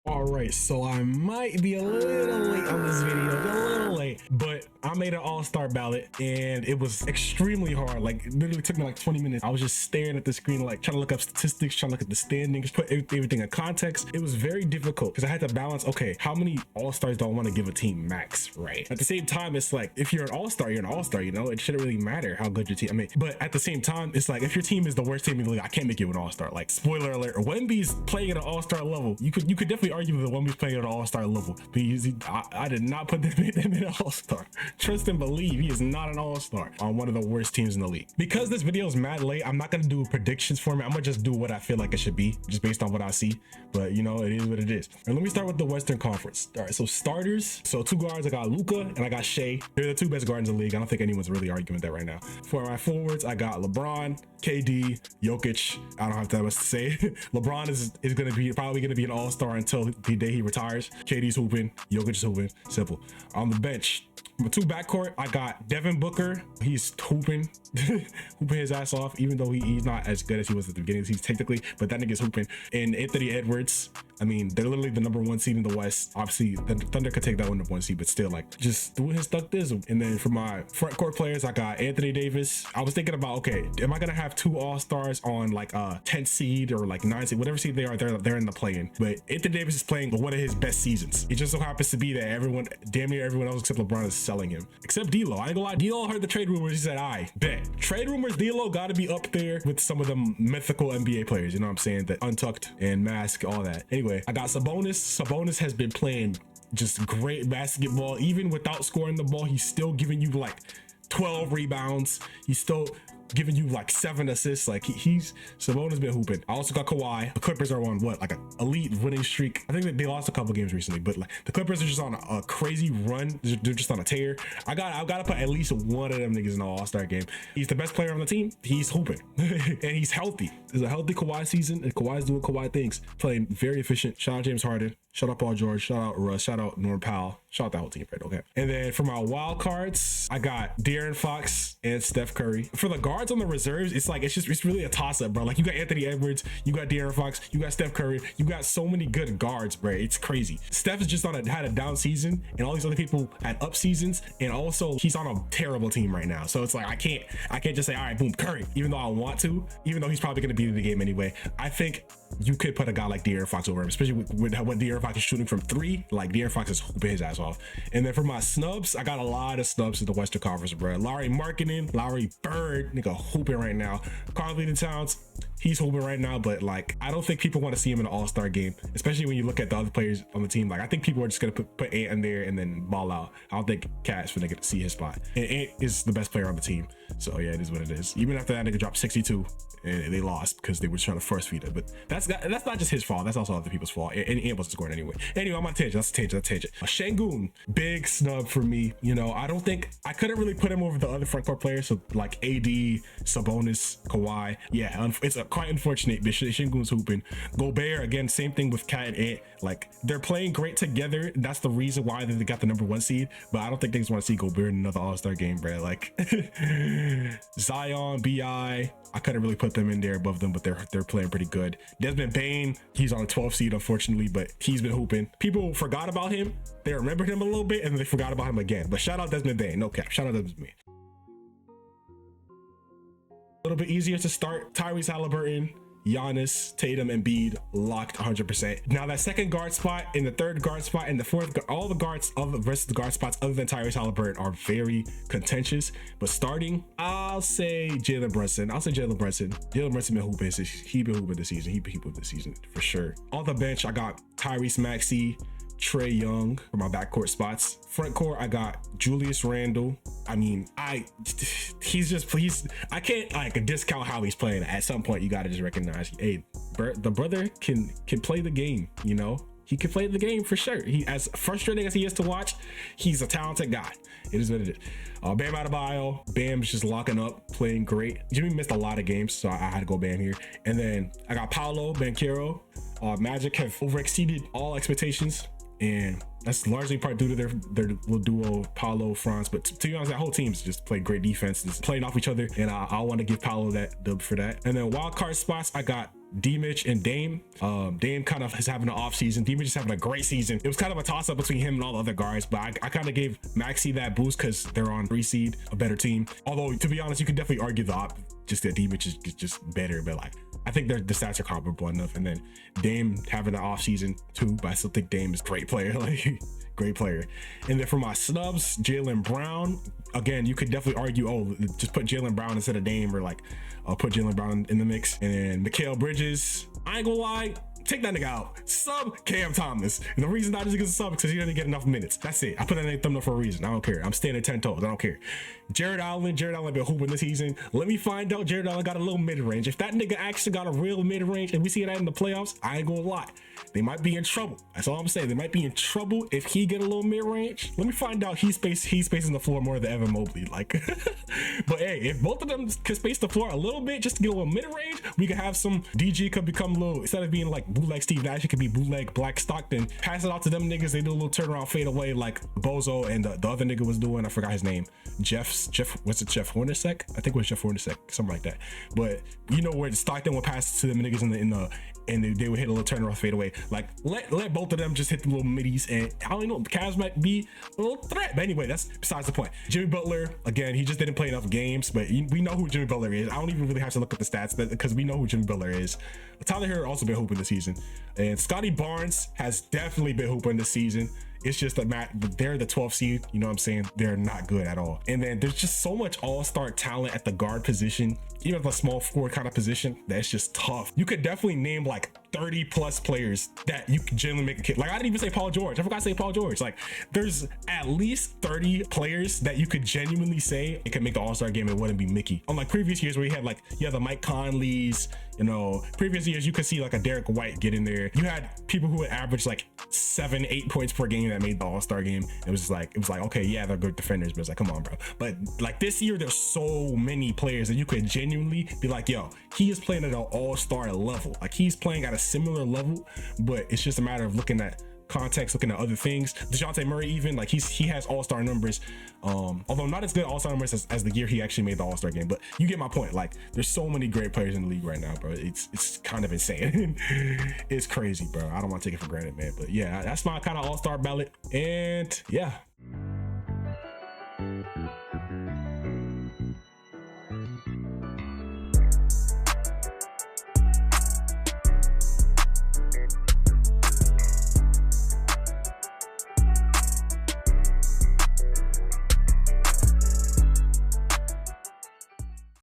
All right, so I might be a little late on this video, a little late, but I made an all-star ballot and it was extremely hard. Like, it literally took me like 20 minutes. I was just staring at the screen, like trying to look up statistics, trying to look at the standings, put everything in context. It was very difficult because I had to balance, okay, how many all-stars do I want to give a team max, right? At the same time, it's like, if you're an all-star, you're an all-star, you know? It shouldn't really matter how good your team, but at the same time, it's like, if your team is the worst team in the league, I can't make you an all-star. Like, spoiler alert, Wemby's playing at an all-star level. You could definitely argue that Wemby's playing at an all-star level, but I did not put them in an all-star. Trust and believe, he is not an all-star on one of the worst teams in the league. Because this video is mad late, I'm not gonna do predictions for me. I'm gonna just do what I feel like it should be, just based on what I see. But you know, it is what it is. And let me start with the Western Conference. All right, so starters. So two guards, I got Luka and I got Shai. They're the two best guards in the league. I don't think anyone's really arguing that right now. For my forwards, I got LeBron, KD, Jokic. I don't have that much to say. LeBron is probably gonna be an all-star until the day he retires. KD's hooping, Jokic is hooping. Simple. On the bench, my two backcourt, I got Devin Booker. He's hooping, hooping his ass off, even though he's not as good as he was at the beginning. He's technically, but that nigga's hooping. And Anthony Edwards, I mean, they're literally the #1 seed in the West. Obviously, the Thunder could take that #1 seed, but still, like, just doing his stuck thizzle. And then for my front court players, I got Anthony Davis. I was thinking about, okay, am I gonna have two all-stars on like a 10th seed or like 9th seed, whatever seed they are, they're in the play-in. But Anthony Davis is playing one of his best seasons. It just so happens to be that damn near everyone else except LeBron is selling him. Except D'Lo. I ain't gonna lie, D'Lo heard the trade rumors. He said, I bet. Trade rumors, D'Lo gotta be up there with some of the mythical NBA players. You know what I'm saying? The Untucked and Mask, all that. Anyway, I got Sabonis. Sabonis has been playing just great basketball. Even without scoring the ball, he's still giving you like 12 rebounds. He's still giving you like 7 assists. Like Sabonis been hooping. I also got Kawhi. The Clippers are on what, like an elite winning streak. I think that they lost a couple games recently, but like the Clippers are just on a crazy run. They're just on a tear. I gotta put at least one of them niggas in the all-star game. He's the best player on the team. He's hooping and he's healthy. It's a healthy Kawhi season, and Kawhi's doing Kawhi things, playing very efficient. Shout out James Harden. Shout out Paul George. Shout out Russ. Shout out Norm Powell. Shout out that whole team, right? Okay. And then for my wild cards, I got De'Aaron Fox and Steph Curry. For the guards on the reserves, it's really a toss-up, bro. Like, you got Anthony Edwards, you got De'Aaron Fox, you got Steph Curry, you got so many good guards, bro. It's crazy. Steph is just had a down season, and all these other people had up seasons, and also he's on a terrible team right now. So it's like I can't just say, all right, boom, Curry, even though I want to, even though he's probably gonna be in the game anyway. I think you could put a guy like De'Aaron Fox over him, especially with what De'Aaron Fox is shooting from 3. Like, De'Aaron Fox is hooping his ass off. And then for my snubs, I got a lot of snubs in the Western Conference, bro. Larry Markkinen, Larry Bird, nigga hooping right now. Karl-Anthony Towns, he's hooping right now, but like, I don't think people want to see him in an all-star game, especially when you look at the other players on the team. Like, I think people are just gonna put Ant in there and then ball out. I don't think Cat's gonna get to see his spot. And Ant is the best player on the team, so yeah, it is what it is. Even after that nigga dropped 62 and they lost because they were trying to force feed it, but that's not just his fault. That's also other people's fault. And Ant wasn't scoring anyway. Anyway, I'm on a tangent. That's a tangent. Şengün, big snub for me. You know, I couldn't really put him over the other front court players. So like AD, Sabonis, Kawhi. Yeah, it's quite unfortunate, but Şengün's hooping. Gobert, again, same thing with Cat and Ant. Like, they're playing great together. That's the reason why they got the #1 seed. But I don't think they just want to see Gobert in another all-star game, bro. Like, Zion, BI, I couldn't really put them in there above them, but they're playing pretty good. Desmond Bane, he's on a 12th seed, unfortunately, but he's been hooping. People forgot about him. They remembered him a little bit, and then they forgot about him again. But shout out Desmond Bane, no cap. Shout out Desmond Bane. A little bit easier to start. Tyrese Halliburton, Giannis, Tatum, Embiid, locked 100%. Now that second guard spot and the third guard spot and the fourth, all the guards of the rest of the guard spots other than Tyrese Halliburton are very contentious. But starting, I'll say Jalen Brunson. Jalen Brunson been hooping. He been hooping this season. He hooping this season for sure. On the bench, I got Tyrese Maxey, Trae Young for my backcourt spots. Front court, I got Julius Randle. I mean, I can't like discount how he's playing. At some point, you gotta just recognize, hey, the brother can play the game. You know, he can play the game for sure. He, as frustrating as he is to watch, he's a talented guy. It is what it is. Bam Adebayo, Bam's just locking up, playing great. Jimmy missed a lot of games, so I had to go Bam here. And then I got Paolo Banchero. Magic have overexceeded all expectations, and that's largely part due to their little duo, Paolo, Franz. But to be honest, that whole team's just played great defense, just playing off each other, and I want to give Paolo that dub for that. And then wild card spots, I got D-Mitch and Dame. Dame kind of is having an off season. D-Mitch is having a great season. It was kind of a toss up between him and all the other guys, but I kind of gave Maxey that boost because they're on 3 seed, a better team. Although to be honest, you could definitely argue just that D-Mitch is just better, but like I think the stats are comparable enough. And then Dame having the off season too, but I still think Dame is a great player, like great player. And then for my snubs, Jalen Brown. Again, you could definitely argue, oh, just put Jalen Brown instead of Dame, or like put Jalen Brown in the mix. And then Mikal Bridges, I ain't gonna lie, take that nigga out. Sub Cam Thomas. And the reason I just get a sub is because he didn't get enough minutes. That's it. I put that in thumbnail for a reason. I don't care. I'm staying at 10 toes. I don't care. Jared Allen been hooping this season. Let me find out Jared Allen got a little mid-range. If that nigga actually got a real mid-range and we see that in the playoffs, I ain't gonna lie. They might be in trouble. That's all I'm saying. They might be in trouble if he get a little mid-range. Let me find out he's spacing the floor more than Evan Mobley. Like, but hey, if both of them can space the floor a little bit, just to get a little mid-range, we could have some DG could become a little, instead of being like bootleg Steve Nash, it could be bootleg Black Stockton. Pass it out to them niggas. They do a little turnaround fade away like Bozo and the other nigga was doing. I forgot his name. Jeff Hornacek? I think it was Jeff Hornacek, something like that. But you know where Stockton would pass to them niggas and they would hit a little turnaround fade away. Like let both of them just hit the little middies, and I don't know, the Cavs might be a little threat. But anyway, that's besides the point. Jimmy Butler, again, he just didn't play enough games, but we know who Jimmy Butler is. I don't even really have to look at the stats because we know who Jimmy Butler is. Tyler Hero also been hooping this season, and Scotty Barnes has definitely been hooping this season. It's just that they're the 12th seed, you know what I'm saying? They're not good at all. And then there's just so much all-star talent at the guard position, even the small forward kind of position, that's just tough. You could definitely name like 30 plus players that you can genuinely make a kid. Like I didn't even say Paul George. I forgot to say Paul George. Like there's at least 30 players that you could genuinely say it could make the all-star game. It wouldn't be Mickey. Unlike previous years where you had like, the Mike Conleys, you know, previous years you could see like a Derek White get in there. You had people who would average like 7-8 points per game that made the all-star game. It was like, okay, yeah, they're good defenders, but it's like, come on, bro. But like this year, there's so many players that you could genuinely be like, yo, he is playing at an all-star level. Like he's playing at a similar level, but it's just a matter of looking at context, looking at other things. DeJounte Murray, even like he has all-star numbers, although not as good all-star numbers as the year he actually made the all-star game, but you get my point. Like there's so many great players in the league right now, bro. It's kind of insane. It's crazy, bro. I don't want to take it for granted, man, but yeah, that's my kind of all-star ballot. And yeah,